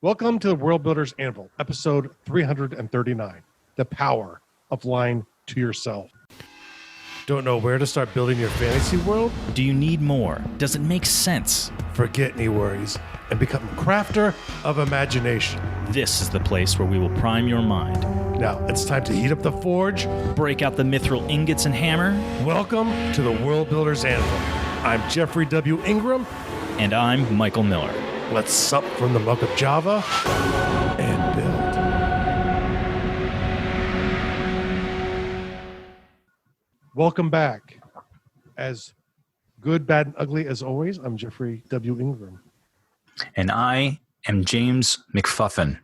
Welcome to the World Builders Anvil, episode 339, The Power of Lying to Yourself. Don't know where to start building your fantasy world? Do you need more? Does it make sense? Forget any worries and become a crafter of imagination. This is the place where we will prime your mind. Now, it's time to heat up the forge. Break out the mithril ingots and hammer. Welcome to the World Builders Anvil. I'm Jeffrey W. Ingram. And I'm Michael Miller. Let's sup from the muck of Java and build. Welcome back. As good, bad, and ugly as always, I'm Jeffrey W. Ingram. And I am James McFuffin.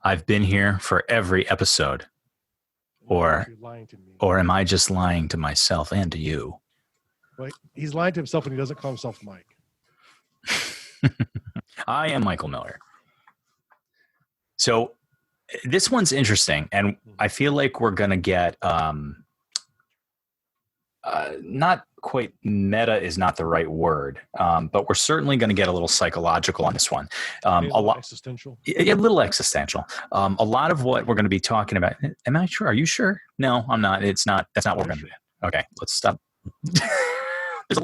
I've been here for every episode. Or am I just lying to myself and to you? Well, he's lying to himself when he doesn't call himself Mike. I am Michael Miller. So this one's interesting, and I feel like we're going to get not quite meta is not the right word, but we're certainly going to get a little psychological on this one. A lot existential. A little existential. A lot of what we're going to be talking about. Am I sure? Are you sure? No, I'm not. It's not. That's not what we're going to do. Okay, let's stop. There's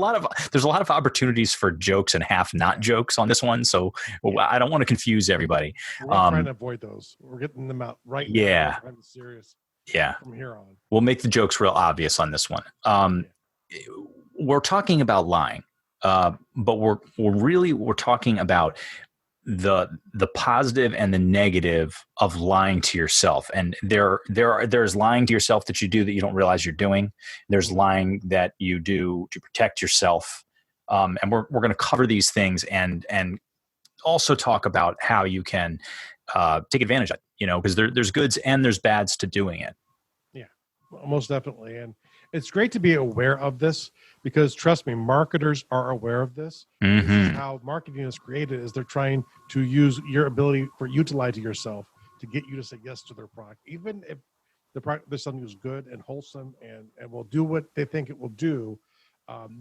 a lot of opportunities for jokes and half not jokes on this one, so I don't want to confuse everybody. We're trying to avoid those. We're getting them out right now. Yeah. I'm serious. Yeah. From here on, we'll make the jokes real obvious on this one. We're talking about lying, but we're talking about the positive and the negative of lying to yourself. And there's lying to yourself that you do that you don't realize you're doing. There's lying that you do to protect yourself. And we're going to cover these things and also talk about how you can take advantage of it, because there's goods and there's bads to doing it. Yeah, most definitely. And it's great to be aware of this because, trust me, marketers are aware of this. Mm-hmm. This is how marketing is created, is they're trying to use your ability for you to lie to yourself to get you to say yes to their product. Even if the product, there's something that's good and wholesome and will do what they think it will do,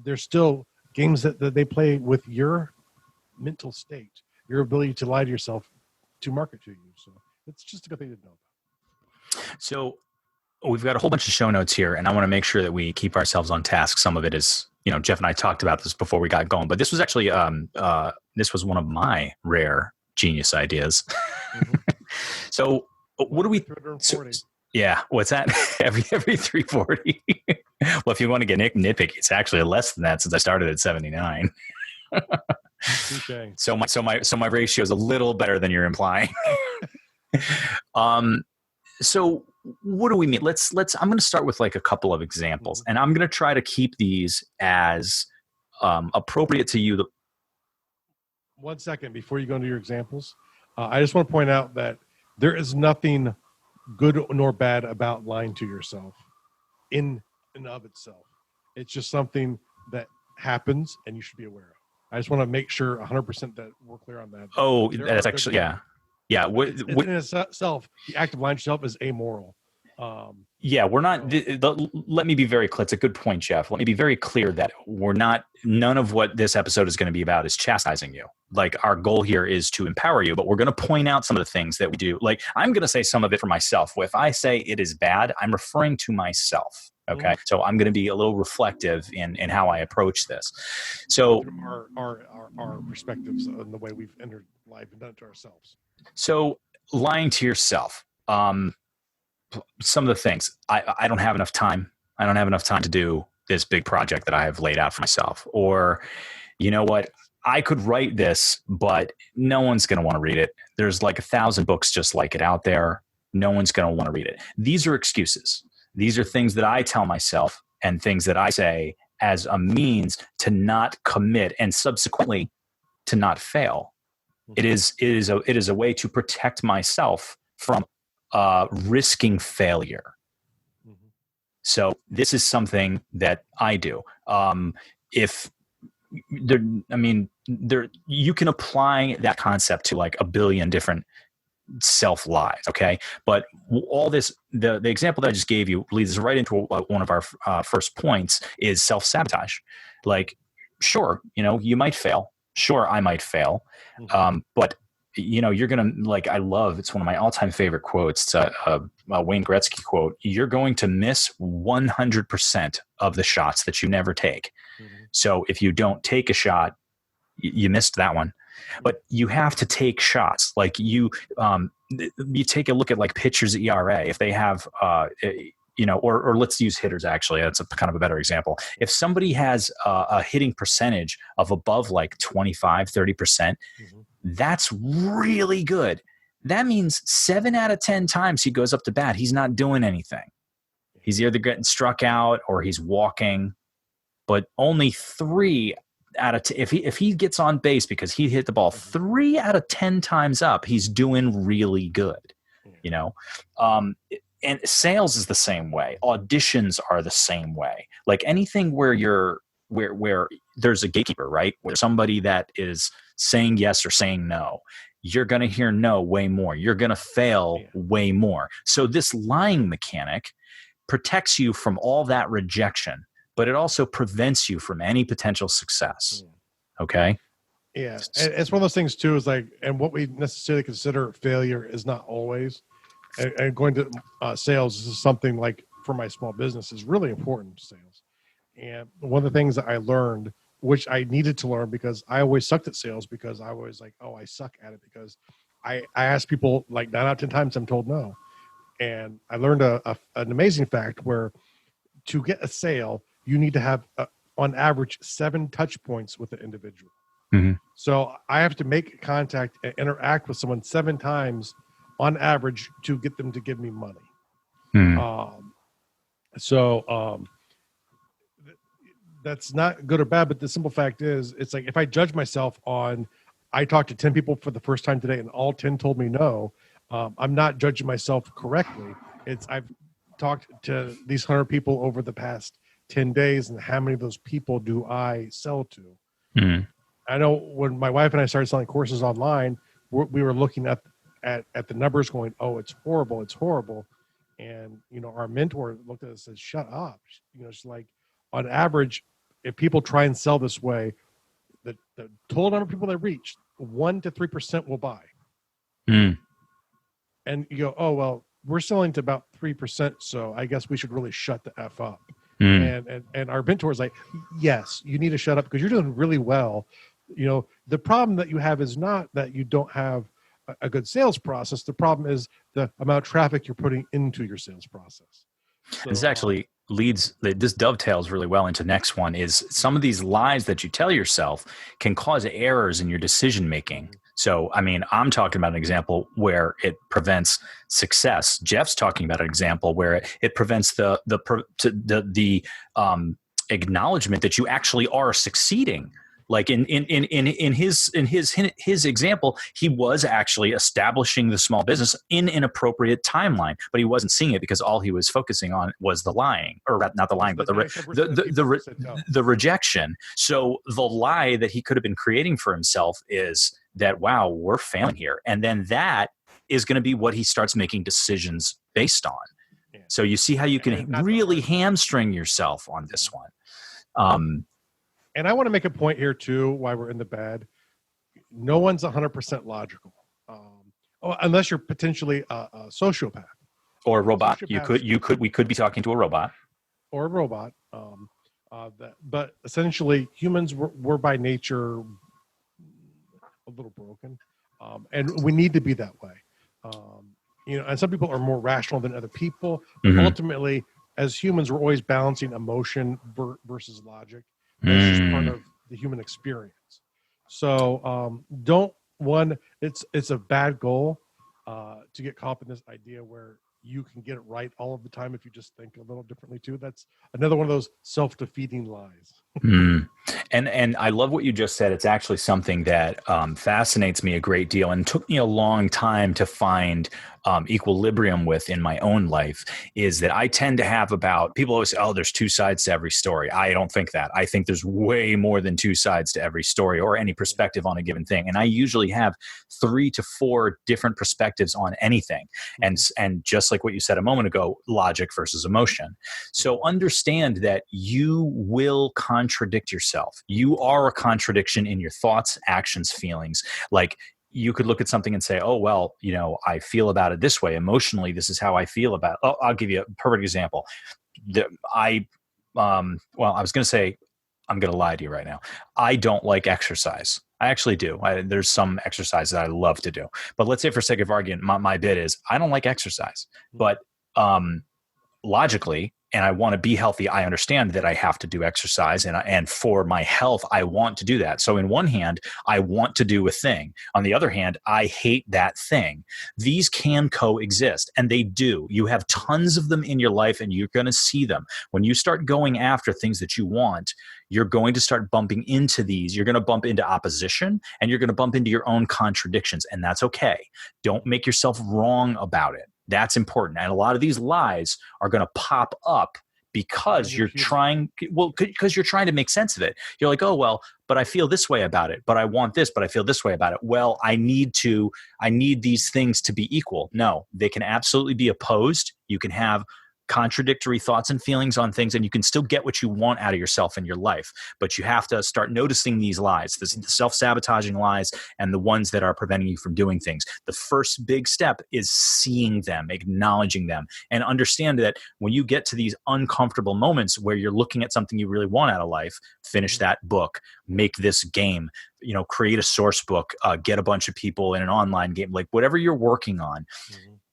there's still games that they play with your mental state, your ability to lie to yourself to market to you. So it's just a good thing to know about. So we've got a whole bunch of show notes here, and I want to make sure that we keep ourselves on task. Some of it is, Jeff and I talked about this before we got going, but this was actually, this was one of my rare genius ideas. Mm-hmm. So what do we, yeah, what's that? every 340. Well, if you want to get nitpicky, it's actually less than that since I started at 79. Okay. So my ratio is a little better than you're implying. So what do we mean? I'm going to start with like a couple of examples, and I'm going to try to keep these as appropriate to you. 1 second before you go into your examples. I just want to point out that there is nothing good nor bad about lying to yourself in and of itself. It's just something that happens and you should be aware of. I just want to make sure 100% that we're clear on that. Oh, that's actually, yeah. Yeah. In itself, the act of lying to yourself is amoral. Yeah, we're not. Let me be very clear. It's a good point, Jeff. Let me be very clear that we're not. None of what this episode is going to be about is chastising you. Like, our goal here is to empower you, but we're going to point out some of the things that we do. Like, I'm going to say some of it for myself. If I say it is bad, I'm referring to myself. Okay, mm-hmm. So I'm going to be a little reflective in how I approach this. So our perspectives on the way we've entered life and done it to ourselves. So lying to yourself. Some of the things, I don't have enough time. I don't have enough time to do this big project that I have laid out for myself. Or, you know what? I could write this, but no one's going to want to read it. There's like 1,000 books just like it out there. No one's going to want to read it. These are excuses. These are things that I tell myself and things that I say as a means to not commit and subsequently to not fail. It is a way to protect myself from risking failure. Mm-hmm. So this is something that I do. You can apply that concept to like a billion different self-lies. Okay. But all this, the example that I just gave you leads right into one of our first points is self-sabotage. Like, sure, you might fail. Sure, I might fail. Mm-hmm. But you're going to like, it's one of my all-time favorite quotes. It's a Wayne Gretzky quote. You're going to miss 100% of the shots that you never take. Mm-hmm. So if you don't take a shot, you missed that one. But you have to take shots. Like you take a look at like pitchers' ERA. If they have, or let's use hitters. Actually, that's a kind of a better example. If somebody has a hitting percentage of above like 25, 30%, Mm-hmm. that's really good. That means 7 out of 10 times he goes up to bat, he's not doing anything. He's either getting struck out or he's walking. But only 3 out of if he gets on base because he hit the ball 3 out of 10 times up, he's doing really good. And sales is the same way. Auditions are the same way. Like anything where where there's a gatekeeper, right? Where somebody that is saying yes or saying no, you're going to hear no way more. You're going to fail way more. So this lying mechanic protects you from all that rejection, but it also prevents you from any potential success. Okay? Yeah. And it's one of those things too, is like, and what we necessarily consider failure is not always. And going to sales is something like for my small business is really important to sales. And one of the things that I learned, which I needed to learn because I always sucked at sales because I was like, oh, I suck at it because I ask people like 9 out of 10 times I'm told no. And I learned an amazing fact where to get a sale, you need to have on average 7 touch points with the individual. Mm-hmm. So I have to make contact and interact with someone 7 times on average to get them to give me money. That's not good or bad, but the simple fact is, it's like if I judge myself on, I talked to 10 people for the first time today and all 10 told me no, I'm not judging myself correctly. I've talked to these 100 people over the past 10 days, and how many of those people do I sell to? Mm-hmm. I know when my wife and I started selling courses online, we were looking at the numbers going, oh, it's horrible. And, our mentor looked at us and said, shut up. It's like on average, if people try and sell this way, the total number of people they reach, 1 to 3% will buy. Mm. And you go, oh, well, we're selling to about 3%. So I guess we should really shut the F up. Mm. And our mentor is like, yes, you need to shut up because you're doing really well. The problem that you have is not that you don't have a good sales process. The problem is the amount of traffic you're putting into your sales process. So, this actually this dovetails really well into next one is some of these lies that you tell yourself can cause errors in your decision making. So, I mean, I'm talking about an example where it prevents success. Jeff's talking about an example where it prevents the acknowledgement that you actually are succeeding. Like in his example, he was actually establishing the small business in an appropriate timeline, but he wasn't seeing it because all he was focusing on was the lying, or not the lying, but the rejection. So the lie that he could have been creating for himself is that, wow, we're failing here, and then that is going to be what he starts making decisions based on. Yeah. So you see how you can really hamstring yourself on this one. And I want to make a point here too, why we're in the bad. No one's 100% logical, unless you're potentially a sociopath or a robot. We could be talking to a robot or a robot. But essentially, humans were by nature a little broken, and we need to be that way. And some people are more rational than other people. Mm-hmm. Ultimately, as humans, we're always balancing emotion versus logic. That's just part of the human experience. So it's a bad goal to get caught up in this idea where you can get it right all of the time if you just think a little differently too. That's another one of those self-defeating lies. And I love what you just said. It's actually something that fascinates me a great deal and took me a long time to find equilibrium with in my own life, is that I tend to have people always say, oh, there's 2 sides to every story. I don't think that. I think there's way more than 2 sides to every story or any perspective on a given thing. And I usually have 3 to 4 different perspectives on anything. And just like what you said a moment ago, logic versus emotion. So understand that you will contradict yourself. You are a contradiction in your thoughts, actions, feelings. Like, you could look at something and say, oh, well, I feel about it this way. Emotionally, this is how I feel about it. Oh, I'll give you a perfect example. I was going to say, I'm going to lie to you right now. I don't like exercise. I actually do. There's some exercise that I love to do. But let's say for sake of argument, my bit is I don't like exercise. But logically, and I want to be healthy, I understand that I have to do exercise, and for my health, I want to do that. So in one hand, I want to do a thing. On the other hand, I hate that thing. These can coexist, and they do. You have tons of them in your life, and you're going to see them. When you start going after things that you want, you're going to start bumping into these. You're going to bump into opposition, and you're going to bump into your own contradictions, and that's okay. Don't make yourself wrong about it. That's important. And a lot of these lies are going to pop up because you're trying to make sense of it. You're like, oh, well, but I feel this way about it, but I want this, but I feel this way about it. Well, I need these things to be equal. No, they can absolutely be opposed. You can have contradictory thoughts and feelings on things, and you can still get what you want out of yourself in your life. But you have to start noticing these lies, the self-sabotaging lies, and the ones that are preventing you from doing things. The first big step is seeing them, acknowledging them, and understand that when you get to these uncomfortable moments where you're looking at something you really want out of life, finish that book, make this game, create a source book, get a bunch of people in an online game, like whatever you're working on.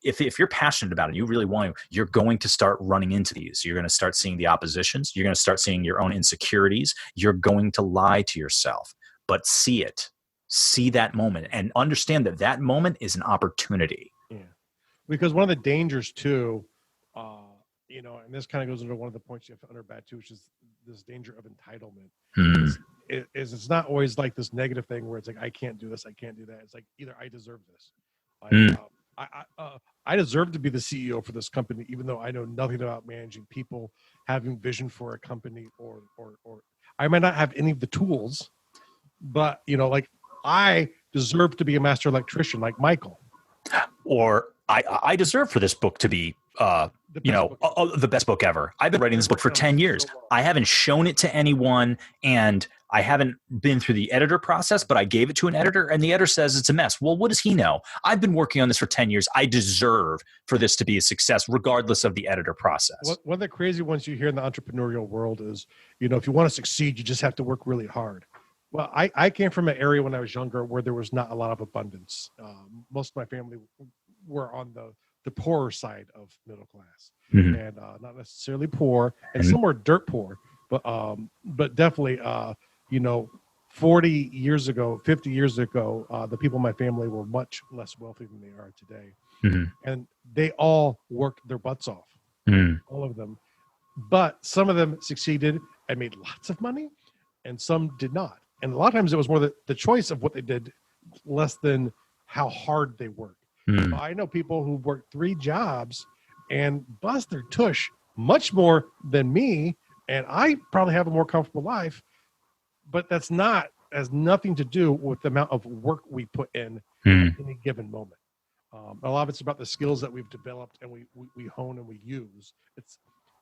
If you're passionate about it, you really want to, you're going to start running into these. You're going to start seeing the oppositions. You're going to start seeing your own insecurities. You're going to lie to yourself, but see it. See that moment and understand that moment is an opportunity. Yeah. Because one of the dangers too, and this kind of goes into one of the points you have to underbat too, which is this danger of entitlement. It's not always like this negative thing where it's like, I can't do this, I can't do that. It's like either I deserve this. I deserve to be the CEO for this company, even though I know nothing about managing people, having vision for a company, or I might not have any of the tools, but I deserve to be a master electrician like Michael. Or I deserve for this book to be the best book ever. I've been writing this book for 10 years. I haven't shown it to anyone, and I haven't been through the editor process, but I gave it to an editor, and the editor says it's a mess. Well, what does he know? I've been working on this for 10 years. I deserve for this to be a success, regardless of the editor process. One of the crazy ones you hear in the entrepreneurial world is, if you want to succeed, you just have to work really hard. Well, I came from an area when I was younger where there was not a lot of abundance. Most of my family were on the poorer side of middle class, and not necessarily poor, and some were dirt poor, but definitely, 40 years ago, 50 years ago, the people in my family were much less wealthy than they are today. And they all worked their butts off, all of them. But some of them succeeded and made lots of money, and some did not. And a lot of times it was more the choice of what they did, less than how hard they worked. I know people who worked 3 jobs and bust their tush much more than me, and I probably have a more comfortable life, but has nothing to do with the amount of work we put in at any given moment. A lot of it's about the skills that we've developed and we hone and we use.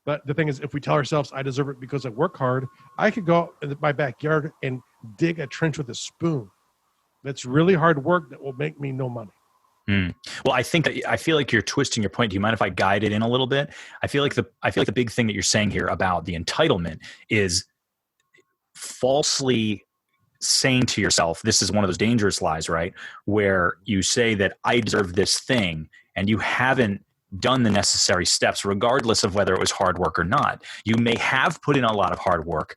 But the thing is, if we tell ourselves, I deserve it because I work hard, I could go in my backyard and dig a trench with a spoon. That's really hard work that will make me no money. Well, I feel like you're twisting your point. Do you mind if I guide it in a little bit? I feel like the big thing that you're saying here about the entitlement is falsely saying to yourself, this is one of those dangerous lies, right? Where you say that I deserve this thing, and you haven't done the necessary steps, regardless of whether it was hard work or not. You may have put in a lot of hard work,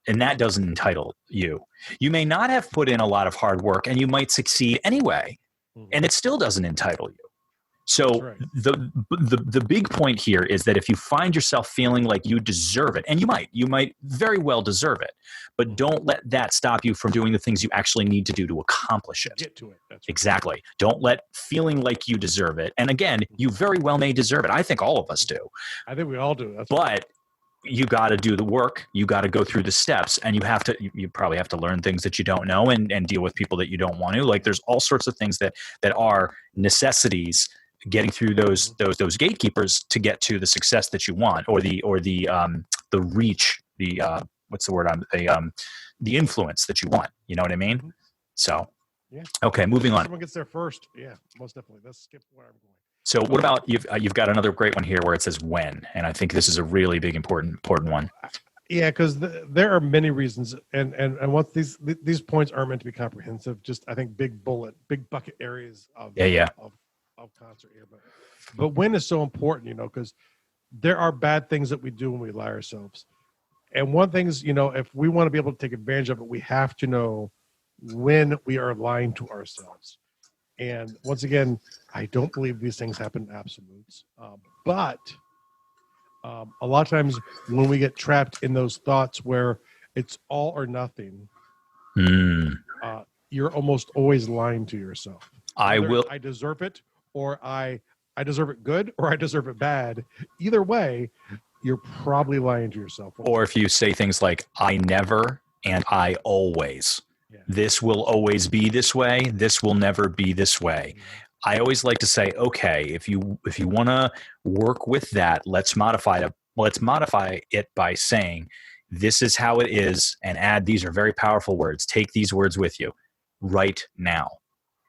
and that doesn't entitle you. You may not have put in a lot of hard work, and you might succeed anyway, and it still doesn't entitle you. So right. The big point here is that if you find yourself feeling like you deserve it, and you might very well deserve it, but don't let that stop you from doing the things you actually need to do to accomplish it. Get to it. That's right. Exactly. Don't let feeling like you deserve it. And again, you very well may deserve it. I think all of us do. I think we all do. But you got to do the work. You got to go through the steps, and you probably have to learn things that you don't know and deal with people that you don't want to. Like there's all sorts of things that are necessities getting through those gatekeepers to get to the success that you want, or the reach, the influence that you want. You know what I mean? So Yeah. Okay, moving on. Someone gets there first. Yeah, most definitely. Let's skip where I'm going. So what about you've got another great one here where it says when, and I think this is a really big important one. Yeah, because there are many reasons, and once these points aren't meant to be comprehensive, just I think big bucket areas of of concert here. But when is so important, because there are bad things that we do when we lie ourselves, and one thing is, if we want to be able to take advantage of it, we have to know when we are lying to ourselves. And once again, I don't believe these things happen in absolutes, but a lot of times when we get trapped in those thoughts where it's all or nothing, you're almost always lying to yourself. I deserve it, or I deserve it good, or I deserve it bad. Either way, you're probably lying to yourself. Or if you say things like I never and I always. Yeah. This will always be this way. This will never be this way. Mm-hmm. I always like to say, okay, if you want to work with that, let's modify it by saying this is how it is, and add these are very powerful words. Take these words with you right now.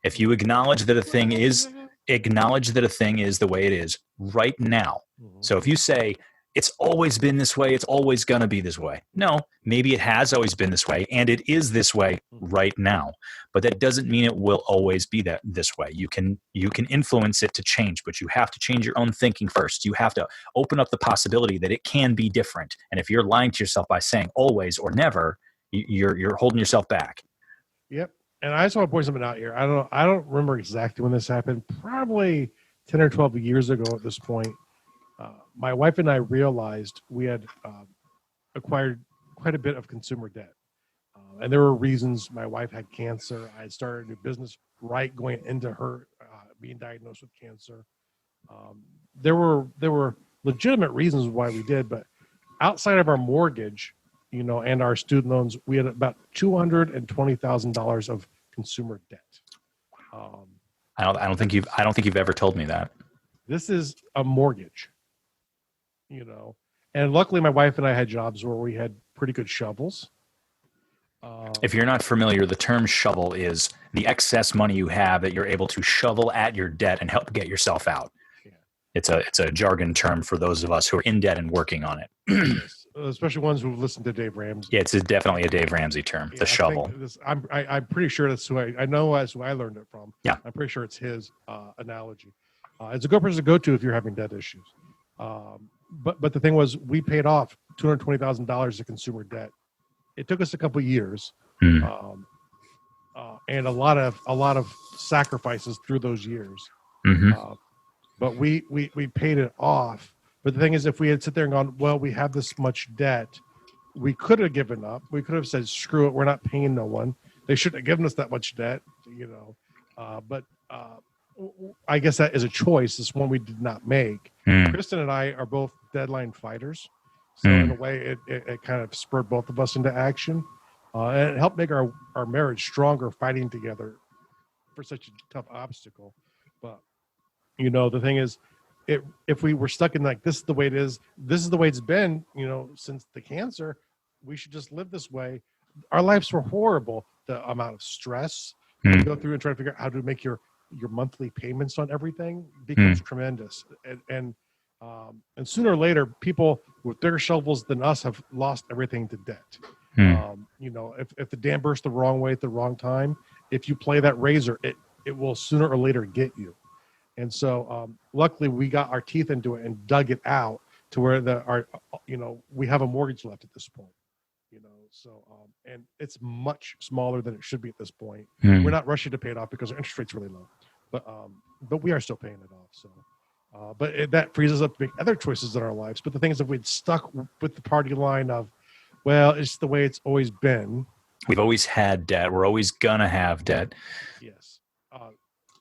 If you acknowledge that a thing is the way it is right now. Mm-hmm. So if you say it's always been this way, it's always going to be this way. No, maybe it has always been this way, and it is this way right now. But that doesn't mean it will always be this way. You can influence it to change, but you have to change your own thinking first. You have to open up the possibility that it can be different. And if you're lying to yourself by saying always or never, you're holding yourself back. Yep. And I just want to point something out here. I don't remember exactly when this happened. Probably 10 or 12 years ago at this point. My wife and I realized we had acquired quite a bit of consumer debt. And there were reasons. My wife had cancer. I had started a new business right going into her being diagnosed with cancer. There were legitimate reasons why we did, but outside of our mortgage, and our student loans, we had about $220,000 of consumer debt. I don't think you've ever told me that. This is a mortgage. And luckily my wife and I had jobs where we had pretty good shovels. If you're not familiar, the term shovel is the excess money you have that you're able to shovel at your debt and help get yourself out. Yeah. It's a jargon term for those of us who are in debt and working on it. Yes. Especially ones who listen to Dave Ramsey. Yeah, it's definitely a Dave Ramsey term, the shovel. I'm pretty sure that's who I know that's who I learned it from. Yeah. I'm pretty sure it's his analogy. It's a good person to go to if you're having debt issues. But the thing was, we paid off $220,000 of consumer debt. It took us a couple of years, and a lot of sacrifices through those years. Mm-hmm. But we paid it off. But the thing is, if we had sit there and gone, well, we have this much debt, we could have given up. We could have said, screw it, we're not paying no one. They shouldn't have given us that much debt, But I guess that is a choice. It's one we did not make. Kristen and I are both deadline fighters. So in a way, it kind of spurred both of us into action. And it helped make our marriage stronger, fighting together for such a tough obstacle. But, the thing is, if we were stuck in like, this is the way it is, this is the way it's been, since the cancer, we should just live this way. Our lives were horrible. The amount of stress you go through and try to figure out how to make your monthly payments on everything becomes tremendous. And sooner or later, people with bigger shovels than us have lost everything to debt. If the dam bursts the wrong way at the wrong time, if you play that razor, it will sooner or later get you. And so, luckily, we got our teeth into it and dug it out to where we have a mortgage left at this point. And it's much smaller than it should be at this point. We're not rushing to pay it off because our interest rate's really low, but we are still paying it off. So, that frees us up to make other choices in our lives. But the thing is, if we'd stuck with the party line of, well, it's the way it's always been. We've always had debt. We're always gonna have debt. Yes.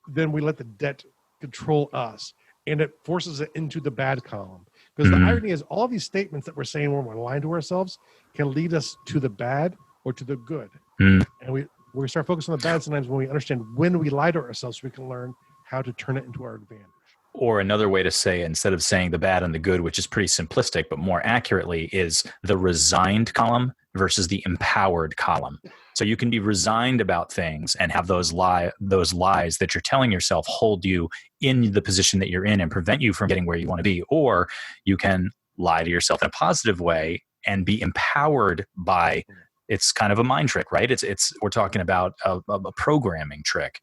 Then we let the debt control us, and it forces it into the bad column. Because the irony is, all these statements that we're saying when we're lying to ourselves can lead us to the bad or to the good. And we start focusing on the bad sometimes when we understand when we lie to ourselves, we can learn how to turn it into our advantage. Or another way to say it, instead of saying the bad and the good, which is pretty simplistic, but more accurately, is the resigned column versus the empowered column. So you can be resigned about things and have those lies that you're telling yourself hold you in the position that you're in and prevent you from getting where you want to be. Or you can lie to yourself in a positive way and be empowered by, it's kind of a mind trick, right? We're talking about a programming trick.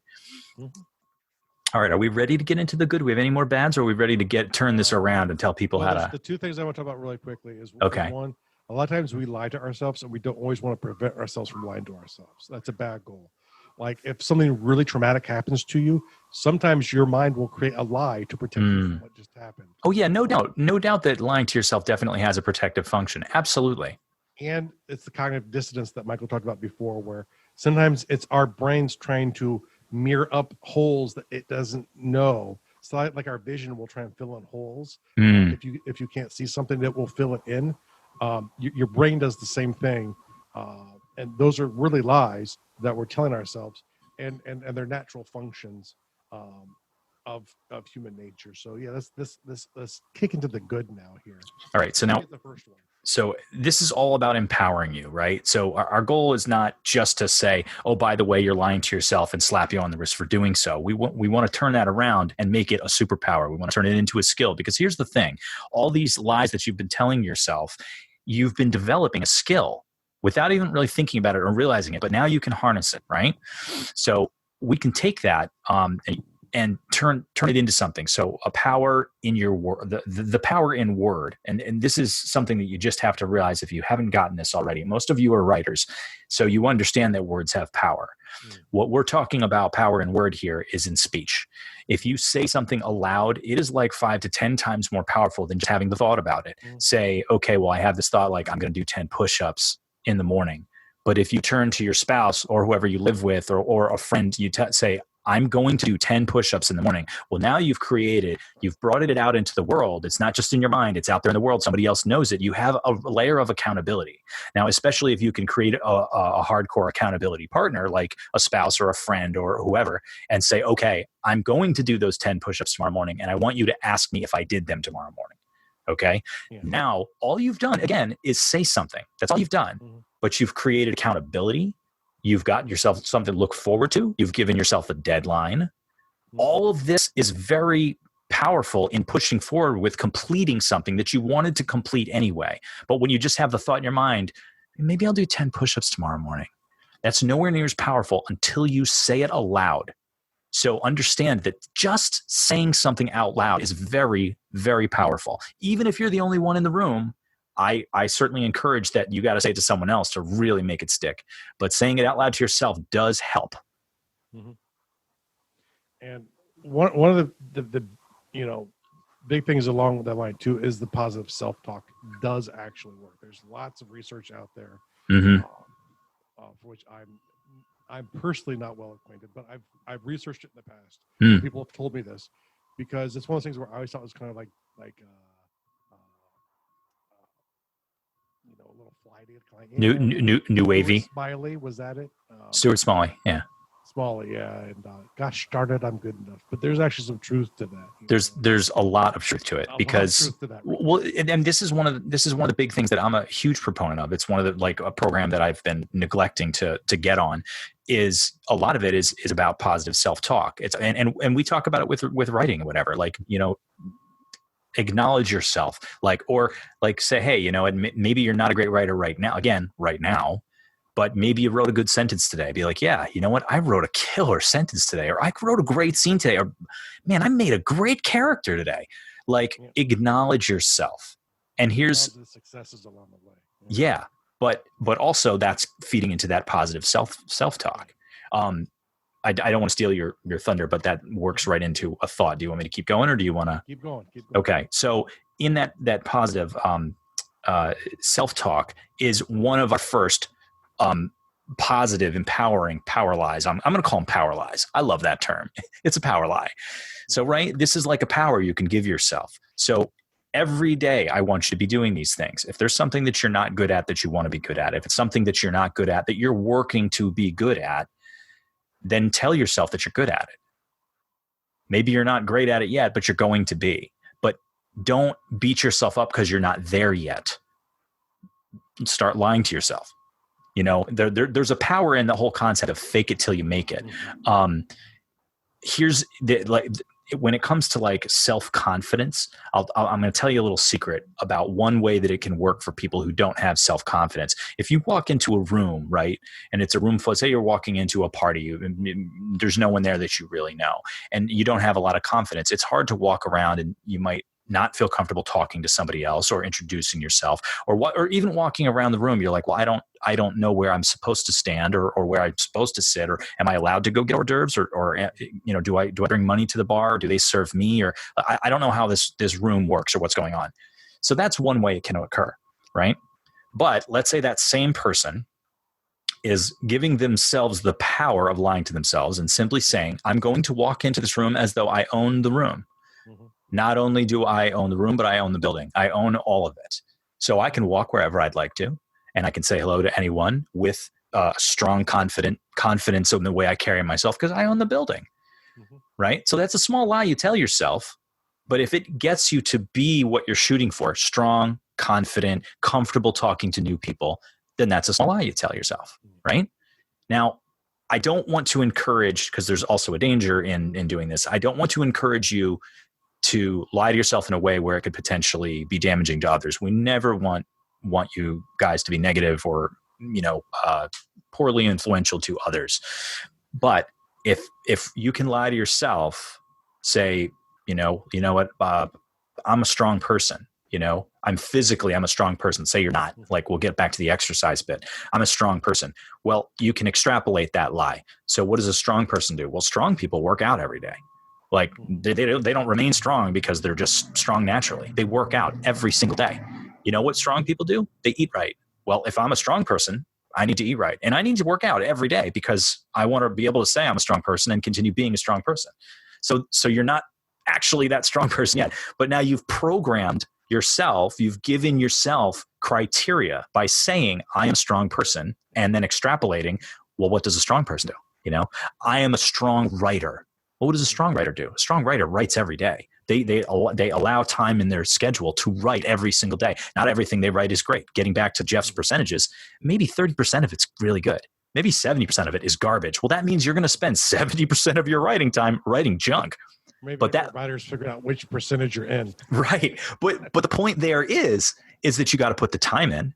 Mm-hmm. All right. Are we ready to get into the good? Do we have any more bads, or are we ready to turn this around and tell people how to? The two things I want to talk about really quickly is Okay. One, a lot of times we lie to ourselves and we don't always want to prevent ourselves from lying to ourselves. That's a bad goal. Like if something really traumatic happens to you, sometimes your mind will create a lie to protect you from what just happened. Oh yeah, no doubt that lying to yourself definitely has a protective function. Absolutely. And it's the cognitive dissonance that Michael talked about before, where sometimes it's our brains trying to mirror up holes that it doesn't know. So like our vision will try and fill in holes. If you can't see something, that will fill it in. Your brain does the same thing, and those are really lies that we're telling ourselves, and they're natural functions of human nature. So yeah, let's kick into the good now here. All right, so now the first one. So this is all about empowering you, right? So our goal is not just to say, oh, by the way, you're lying to yourself and slap you on the wrist for doing so. We want to turn that around and make it a superpower. We want to turn it into a skill, because here's the thing. All these lies that you've been telling yourself, you've been developing a skill without even really thinking about it or realizing it, but now you can harness it, right? So we can take that and turn it into something. So a power in your word, the power in word. And this is something that you just have to realize if you haven't gotten this already. Most of you are writers, so you understand that words have power. What we're talking about power in word here is in speech. If you say something aloud, it is like 5 to 10 times more powerful than just having the thought about it. Say, okay, well, I have this thought, like I'm going to do 10 push-ups in the morning. But if you turn to your spouse or whoever you live with or a friend, you say, I'm going to do 10 push-ups in the morning. Well, now you've brought it out into the world. It's not just in your mind. It's out there in the world. Somebody else knows it. You have a layer of accountability. Now, especially if you can create a hardcore accountability partner, like a spouse or a friend or whoever, and say, okay, I'm going to do those 10 push-ups tomorrow morning, and I want you to ask me if I did them tomorrow morning. Okay? Yeah. Now, all you've done, again, is say something. That's all you've done. But you've created accountability. You've got yourself something to look forward to. You've given yourself a deadline. All of this is very powerful in pushing forward with completing something that you wanted to complete anyway. But when you just have the thought in your mind, maybe I'll do 10 push-ups tomorrow morning, that's nowhere near as powerful until you say it aloud. So understand that just saying something out loud is very, very powerful. Even if you're the only one in the room, I certainly encourage that you got to say it to someone else to really make it stick. But saying it out loud to yourself does help. And one of the big things along that line too is the positive self-talk does actually work. There's lots of research out there for which I'm personally not well acquainted, but I've researched it in the past. People have told me this because it's one of those things where I always thought it was kind of like a little flighty, kind of new wavy. Smiley, was that it? Stuart Smalley, yeah. Smalley, yeah. And gosh darn it, I'm good enough. But there's actually some truth to that. There's a lot of truth to it because and this is one of the big things that I'm a huge proponent of. It's one of the a program that I've been neglecting to get on. Is a lot of it is about positive self-talk. It's and we talk about it with writing or whatever. Acknowledge yourself, or say, hey, maybe you're not a great writer right now, but maybe you wrote a good sentence today. Be like, yeah, you know what? I wrote a killer sentence today, or I wrote a great scene today, or man, I made a great character today. Acknowledge yourself. And here's the successes along the way. Yeah. But also that's feeding into that positive self-talk. I don't want to steal your thunder, but that works right into a thought. Do you want me to keep going, or do you want to keep going? Okay. So in that positive self-talk is one of our first positive, empowering power lies. I'm going to call them power lies. I love that term. It's a power lie. So, right, this is like a power you can give yourself. So every day I want you to be doing these things. If there's something that you're not good at that you want to be good at, if it's something that you're not good at that you're working to be good at, then tell yourself that you're good at it. Maybe you're not great at it yet, but you're going to be. But don't beat yourself up because you're not there yet. Start lying to yourself. There's a power in the whole concept of fake it till you make it. Here's when it comes to like self-confidence, I'm going to tell you a little secret about one way that it can work for people who don't have self-confidence. If you walk into a room, right, and it's a room full, say you're walking into a party, there's no one there that you really know, and you don't have a lot of confidence, it's hard to walk around, and you might not feel comfortable talking to somebody else or introducing yourself, or even walking around the room. You're like, well, I don't know where I'm supposed to stand or where I'm supposed to sit, or am I allowed to go get hors d'oeuvres, or do I bring money to the bar? Or do they serve me? Or I don't know how this room works or what's going on. So that's one way it can occur, right? But let's say that same person is giving themselves the power of lying to themselves and simply saying, I'm going to walk into this room as though I own the room. Mm-hmm. Not only do I own the room, but I own the building. I own all of it. So I can walk wherever I'd like to, and I can say hello to anyone with strong confidence in the way I carry myself because I own the building, right? So that's a small lie you tell yourself, but if it gets you to be what you're shooting for, strong, confident, comfortable talking to new people, then that's a small lie you tell yourself, right? Now, I don't want to encourage, because there's also a danger in doing this, I don't want to encourage you to lie to yourself in a way where it could potentially be damaging to others. We never want you guys to be negative or, poorly influential to others. But if you can lie to yourself, say, you know what, I'm a strong person. I'm a strong person. Say you're not. Like, we'll get back to the exercise bit. I'm a strong person. Well, you can extrapolate that lie. So what does a strong person do? Well, strong people work out every day. Like, they don't remain strong because they're just strong naturally. They work out every single day. You know what strong people do? They eat right. Well, if I'm a strong person, I need to eat right. And I need to work out every day because I want to be able to say I'm a strong person and continue being a strong person. So you're not actually that strong person yet. But now you've programmed yourself, you've given yourself criteria by saying I am a strong person, and then extrapolating, well, what does a strong person do? I am a strong writer. Well, what does a strong writer do? A strong writer writes every day. They allow time in their schedule to write every single day. Not everything they write is great. Getting back to Jeff's percentages, maybe 30% of it's really good. Maybe 70% of it is garbage. Well, that means you're going to spend 70% of your writing time writing junk. Maybe but that writers figure out which percentage you're in. Right. But the point there is that you got to put the time in.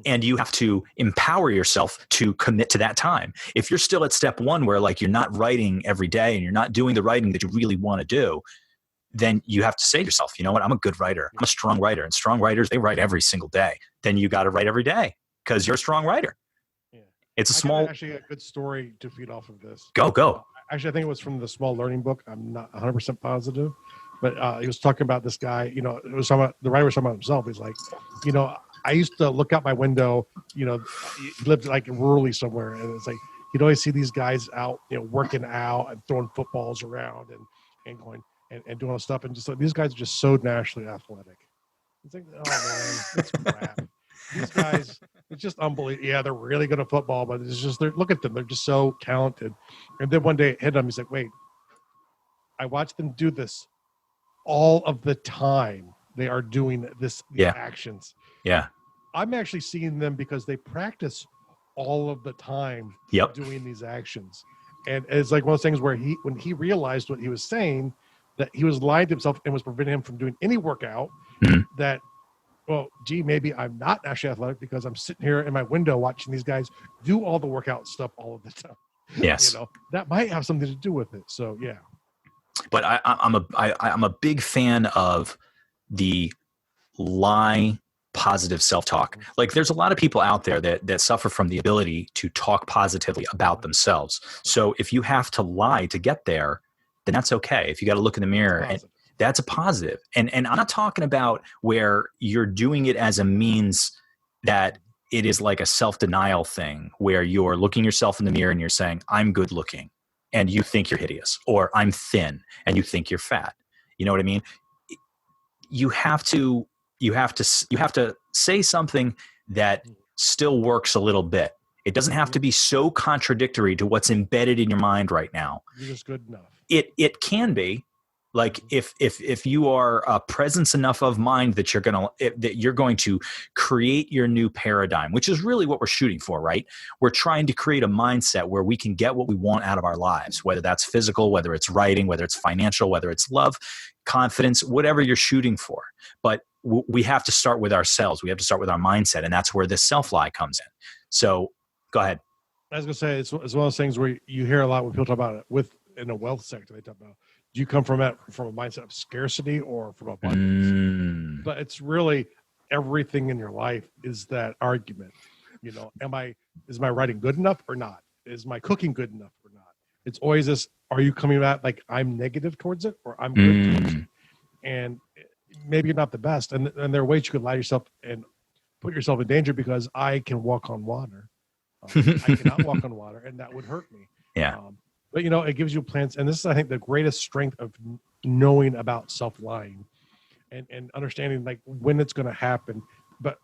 And you have to empower yourself to commit to that time. If you're still at step one where like you're not writing every day and you're not doing the writing that you really want to do, then you have to say to yourself, you know what, I'm a good writer. I'm a strong writer. And strong writers, they write every single day. Then you got to write every day because you're a strong writer. Yeah. It's actually a good story to feed off of this. Go. Actually, I think it was from the Small Learning book. I'm not 100% positive. But he was talking about this guy, the writer was talking about himself. He's like, I used to look out my window, he lived like rurally somewhere. And it's like, you'd always see these guys out, working out and throwing footballs around and going and doing all this stuff. And just like, these guys are just so naturally athletic. It's like, oh man, that's crap. These guys, it's just unbelievable. Yeah, they're really good at football, but it's just, look at them. They're just so talented. And then one day it hit him. He's like, wait, I watched them do this all of the time. They are doing these actions. Yeah. I'm actually seeing them because they practice all of the time doing these actions. And it's like one of those things where when he realized what he was saying, that he was lying to himself and was preventing him from doing any workout, that, well, gee, maybe I'm not actually athletic because I'm sitting here in my window watching these guys do all the workout stuff all of the time. Yes. That might have something to do with it. So, yeah. But I'm a big fan of the lie positive self-talk. Like, there's a lot of people out there that suffer from the ability to talk positively about themselves. So if you have to lie to get there, then that's okay. If you got to look in the mirror, and that's a positive. And I'm not talking about where you're doing it as a means that it is like a self-denial thing where you're looking yourself in the mirror and you're saying, I'm good looking, and you think you're hideous, or I'm thin and you think you're fat. You know what I mean? You have to say something that still works a little bit. It doesn't have to be so contradictory to what's embedded in your mind right now. You're just good enough. It can be. Like if you are a presence enough of mind that you're going to create your new paradigm, which is really what we're shooting for, right? We're trying to create a mindset where we can get what we want out of our lives, whether that's physical, whether it's writing, whether it's financial, whether it's love, confidence, whatever you're shooting for. But we have to start with ourselves. We have to start with our mindset, and that's where this self-lie comes in. So go ahead. I was going to say, it's one of those things where you hear a lot when people talk about it in the wealth sector. They talk about, do you come from a mindset of scarcity or from abundance? But it's really everything in your life is that argument. You know, is my writing good enough or not? Is my cooking good enough or not? It's always this, are you coming at like I'm negative towards it or I'm good towards it? And maybe you're not the best. And there are ways you could lie yourself and put yourself in danger, because I can walk on water. I cannot walk on water, and that would hurt me. Yeah. But, you know, it gives you plans. And this is, I think, the greatest strength of knowing about self-lying and understanding like when it's going to happen, but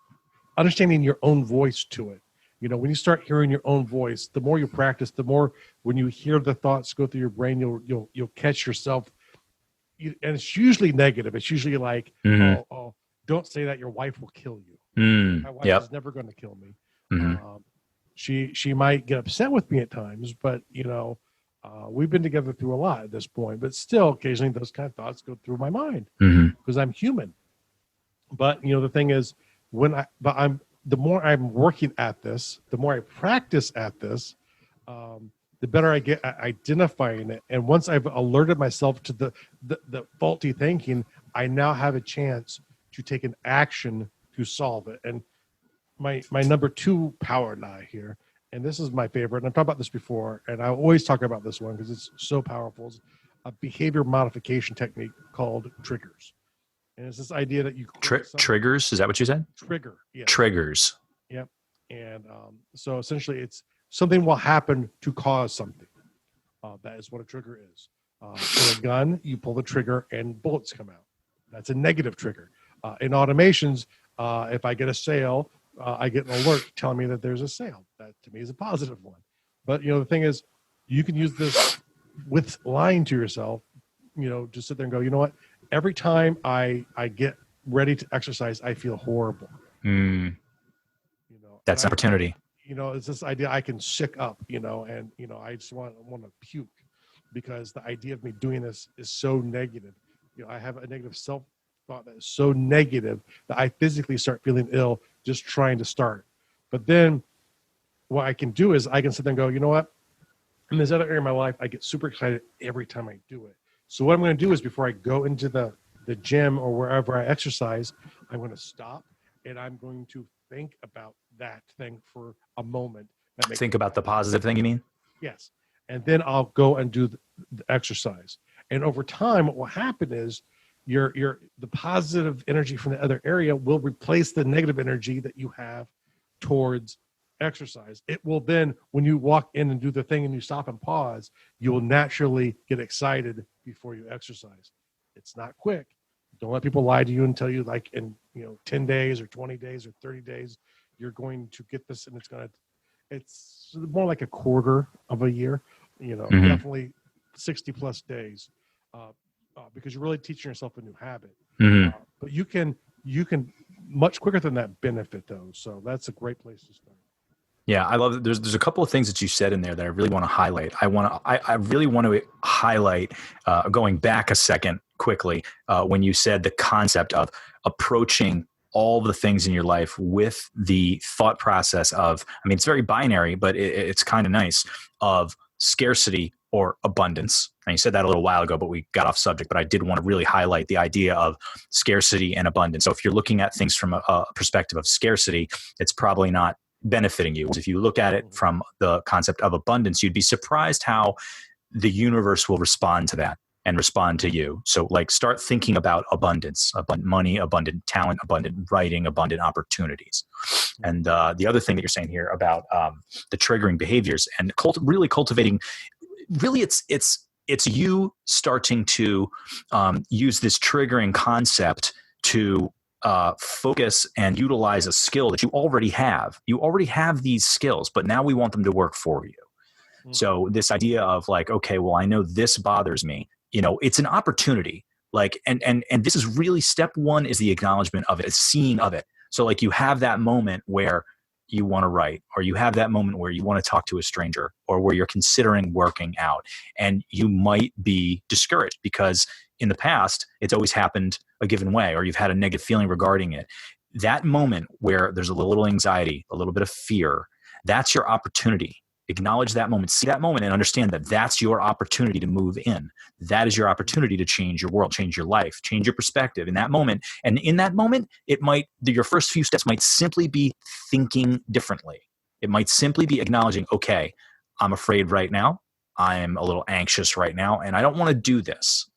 understanding your own voice to it. You know, when you start hearing your own voice, the more you practice, the more when you hear the thoughts go through your brain, you'll catch yourself. And it's usually negative. It's usually like, oh, don't say that. Your wife will kill you. My wife is never going to kill me. She might get upset with me at times, but, you know, we've been together through a lot at this point, but still occasionally those kind of thoughts go through my mind because I'm human. But, you know, the thing is the more I'm working at this, the more I practice at this, the better I get at identifying it. And once I've alerted myself to the faulty thinking, I now have a chance to take an action to solve it. And my number 2 power lie here, and this is my favorite, and I've talked about this before, and I always talk about this one because it's so powerful, is a behavior modification technique called triggers. And it's this idea that you triggers. Is that what you said? Trigger. Yeah. Triggers. Yep. And so essentially it's something will happen to cause something. That is what a trigger is. For a gun, you pull the trigger and bullets come out. That's a negative trigger. In automations, if I get a sale, I get an alert telling me that there's a sale. That to me is a positive one. But, you know, the thing is, you can use this with lying to yourself, you know, just sit there and go, you know what? Every time I get ready to exercise, I feel horrible. You know, that's an opportunity. You know, it's this idea I can sick up, you know, and, you know, I just want to puke because the idea of me doing this is so negative. You know, I have a negative self-thought that is so negative that I physically start feeling ill just trying to start. But then what I can do is I can sit there and go, you know what? In this other area of my life, I get super excited every time I do it. So what I'm going to do is before I go into the gym or wherever I exercise, I'm going to stop and I'm going to think about that thing for a moment. Think about the positive thing, you mean? Yes. And then I'll go and do the exercise. And over time, what will happen is the positive energy from the other area will replace the negative energy that you have towards exercise. It will then, when you walk in and do the thing and you stop and pause, you will naturally get excited before you exercise. It's not quick. Don't let people lie to you and tell you like in 10 days or 20 days or 30 days, you're going to get this, and it's more like a quarter of a year, definitely 60 plus days, because you're really teaching yourself a new habit. But you can much quicker than that benefit those. So that's a great place to start. Yeah, I love it. There's a couple of things that you said in there that I really want to highlight. I really want to highlight, going back a second quickly, when you said the concept of approaching all the things in your life with the thought process of, I mean, it's very binary, but it's kind of nice, of scarcity or abundance. And you said that a little while ago, but we got off subject, but I did want to really highlight the idea of scarcity and abundance. So if you're looking at things from a perspective of scarcity, it's probably not benefiting you. If you look at it from the concept of abundance, you'd be surprised how the universe will respond to that and respond to you. So like start thinking about abundance, abundant money, abundant talent, abundant writing, abundant opportunities. And the other thing that you're saying here about the triggering behaviors and really cultivating, really it's you starting to use this triggering concept to focus and utilize a skill that you already have. You already have these skills, but now we want them to work for you. So this idea of like, okay, well, I know this bothers me. it's an opportunity. Like, and this is really step one, is the acknowledgement of it, is seeing of it. So like you have that moment where you want to write, or you have that moment where you want to talk to a stranger, or where you're considering working out, and you might be discouraged because in the past it's always happened a given way, or you've had a negative feeling regarding it. That moment where there's a little anxiety, a little bit of fear, that's your opportunity. Acknowledge that moment, see that moment, and understand that that's your opportunity to move in. That is your opportunity to change your world, change your life, change your perspective in that moment. And in that moment, your first few steps might simply be thinking differently. It might simply be acknowledging, okay, I'm afraid right now. I'm a little anxious right now, and I don't want to do this.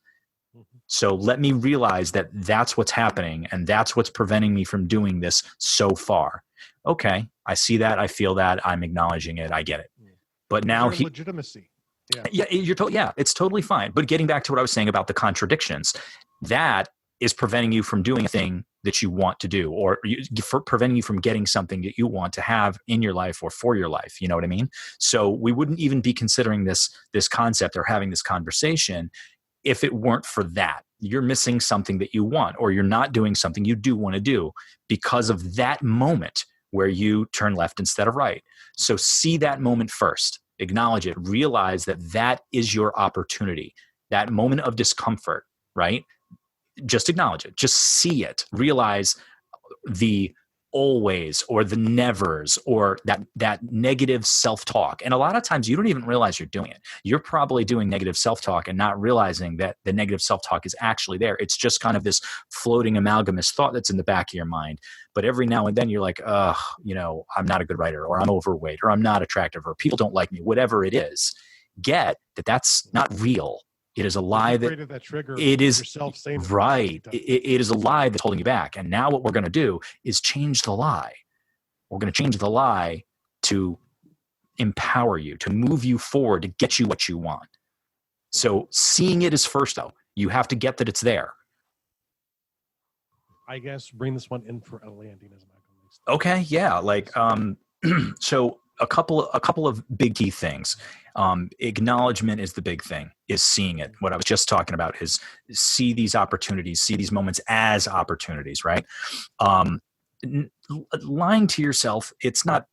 So let me realize that that's what's happening, and that's what's preventing me from doing this so far. Okay, I see that, I feel that, I'm acknowledging it, I get it. But now legitimacy. Yeah, it's totally fine. But getting back to what I was saying about the contradictions, that is preventing you from doing a thing that you want to do, or preventing you from getting something that you want to have in your life or for your life. You know what I mean? So we wouldn't even be considering this concept or having this conversation if it weren't for that. You're missing something that you want, or you're not doing something you do want to do because of that moment where you turn left instead of right. So see that moment first, acknowledge it, realize that that is your opportunity, that moment of discomfort, right? Just acknowledge it, just see it, realize the always or the nevers or that negative self-talk. And a lot of times you don't even realize you're doing it. You're probably doing negative self-talk and not realizing that the negative self-talk is actually there. It's just kind of this floating amalgamous thought that's in the back of your mind. But every now and then you're like, I'm not a good writer, or I'm overweight, or I'm not attractive, or people don't like me, whatever it is. Get that that's not real. It is a lie that trigger. It is yourself saying right. It is a lie that's holding you back. And now what we're going to do is change the lie. We're going to change the lie to empower you, to move you forward, to get you what you want. So seeing it is first, though. You have to get that it's there. I guess bring this one in for a landing as Okay, yeah. Like, so a couple of big key things. Acknowledgement is the big thing, is seeing it. What I was just talking about is see these opportunities, see these moments as opportunities, right? Lying to yourself, it's not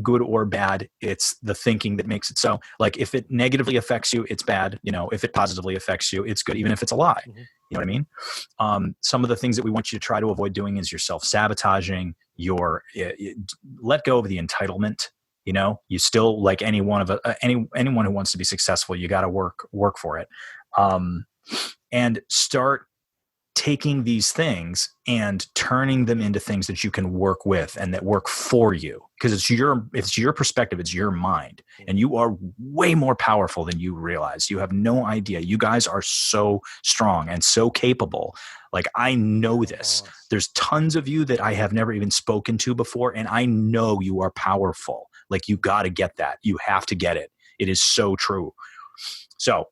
good or bad. It's the thinking that makes it so. Like if it negatively affects you, it's bad. If it positively affects you, it's good, even if it's a lie. Mm-hmm. You know what I mean? Some of the things that we want you to try to avoid doing is your self-sabotaging, let go of the entitlement. You still, like anyone who wants to be successful, you got to work for it, and start taking these things and turning them into things that you can work with and that work for you, because it's your perspective, it's your mind, and you are way more powerful than you realize. You have no idea. You guys are so strong and so capable. Like, I know this. There's tons of you that I have never even spoken to before, and I know you are powerful. Like, you got to get that. You have to get it. It is so true. So,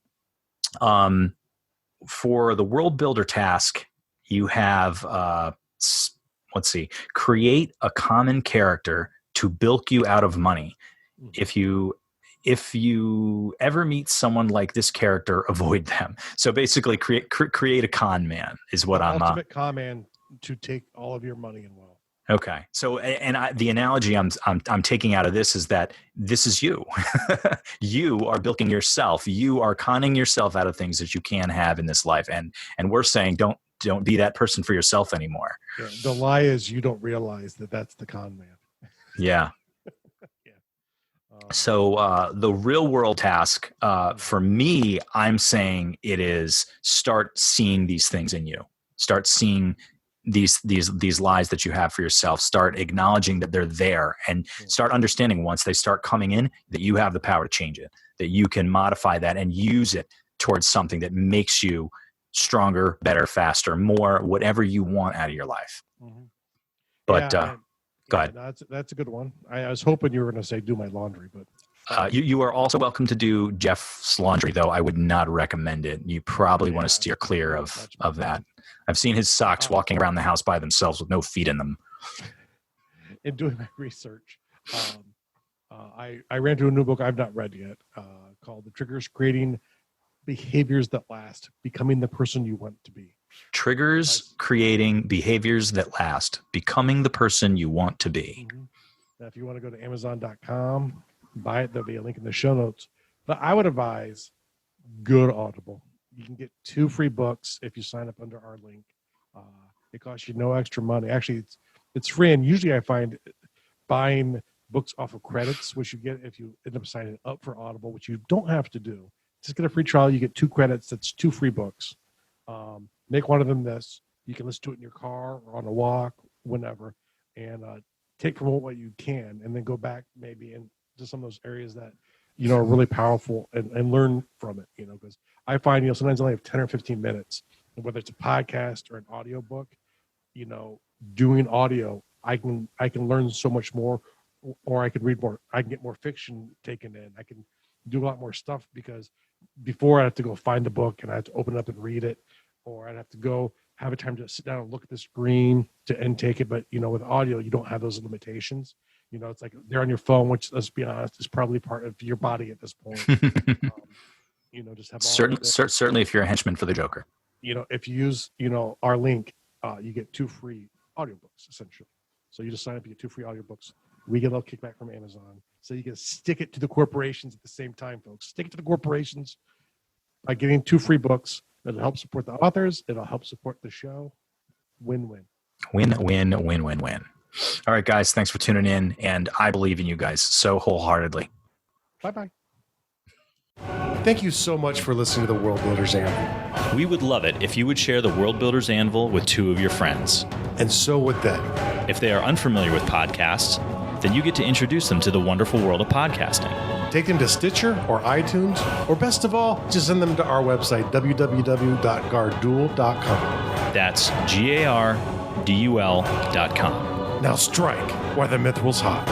for the world builder task, you have, create a common character to bilk you out of money. If you ever meet someone like this character, avoid them. So basically create a con man is what I'm ultimate con man to take all of your money and wealth. Okay. So, the analogy I'm taking out of this is that this is you. You are bilking yourself. You are conning yourself out of things that you can have in this life. And we're saying, don't be that person for yourself anymore. Yeah, the lie is you don't realize that that's the con man. Yeah. So the real world task for me, I'm saying it is start seeing these things in you. Start seeing these lies that you have for yourself. Start acknowledging that they're there, and start understanding once they start coming in that you have the power to change it, that you can modify that and use it towards something that makes you stronger, better, faster, more, whatever you want out of your life. Mm-hmm. But go ahead. That's a good one. I was hoping you were going to say do my laundry, but you are also welcome to do Jeff's laundry, though I would not recommend it. You probably want to steer clear of that. I've seen his socks walking around the house by themselves with no feet in them. In doing my research, I ran into a new book I've not read yet called The Triggers Creating behaviors that last, becoming the person you want to be. Triggers creating behaviors that last, becoming the person you want to be. Mm-hmm. Now, if you want to go to Amazon.com, buy it. There'll be a link in the show notes. But I would advise go to Audible. You can get 2 free books if you sign up under our link. It costs you no extra money. Actually, it's free. And usually I find buying books off of credits, which you get if you end up signing up for Audible, which you don't have to do. Just get a free trial. You get 2 credits. That's 2 free books. Make one of them this. You can listen to it in your car or on a walk, whenever, and take from what you can, and then go back maybe into some of those areas that are really powerful and learn from it. Because I find sometimes I only have 10 or 15 minutes, and whether it's a podcast or an audio book, doing audio, I can learn so much more, or I can read more. I can get more fiction taken in. I can do a lot more stuff, because before I have to go find the book and I have to open it up and read it, or I'd have to go have a time to sit down and look at the screen to intake it. But, with audio, you don't have those limitations. It's like they're on your phone, which, let's be honest, is probably part of your body at this point. Just have certainly if you're a henchman for the Joker. If you use, our link, you get 2 free audiobooks, essentially. So you just sign up, you get 2 free audiobooks. We get a little kickback from Amazon. So you can stick it to the corporations at the same time, folks. Stick it to the corporations by getting 2 free books. It'll help support the authors. It'll help support the show. Win-win. Win-win-win-win-win. All right, guys, thanks for tuning in. And I believe in you guys so wholeheartedly. Bye-bye. Thank you so much for listening to the World Builders Anvil. We would love it if you would share the World Builders Anvil with 2 of your friends. And so would they. If they are unfamiliar with podcasts, then you get to introduce them to the wonderful world of podcasting. Take them to Stitcher or iTunes, or best of all, just send them to our website, www.gardul.com. That's GARDUL.com. Now strike while the mithril's hot.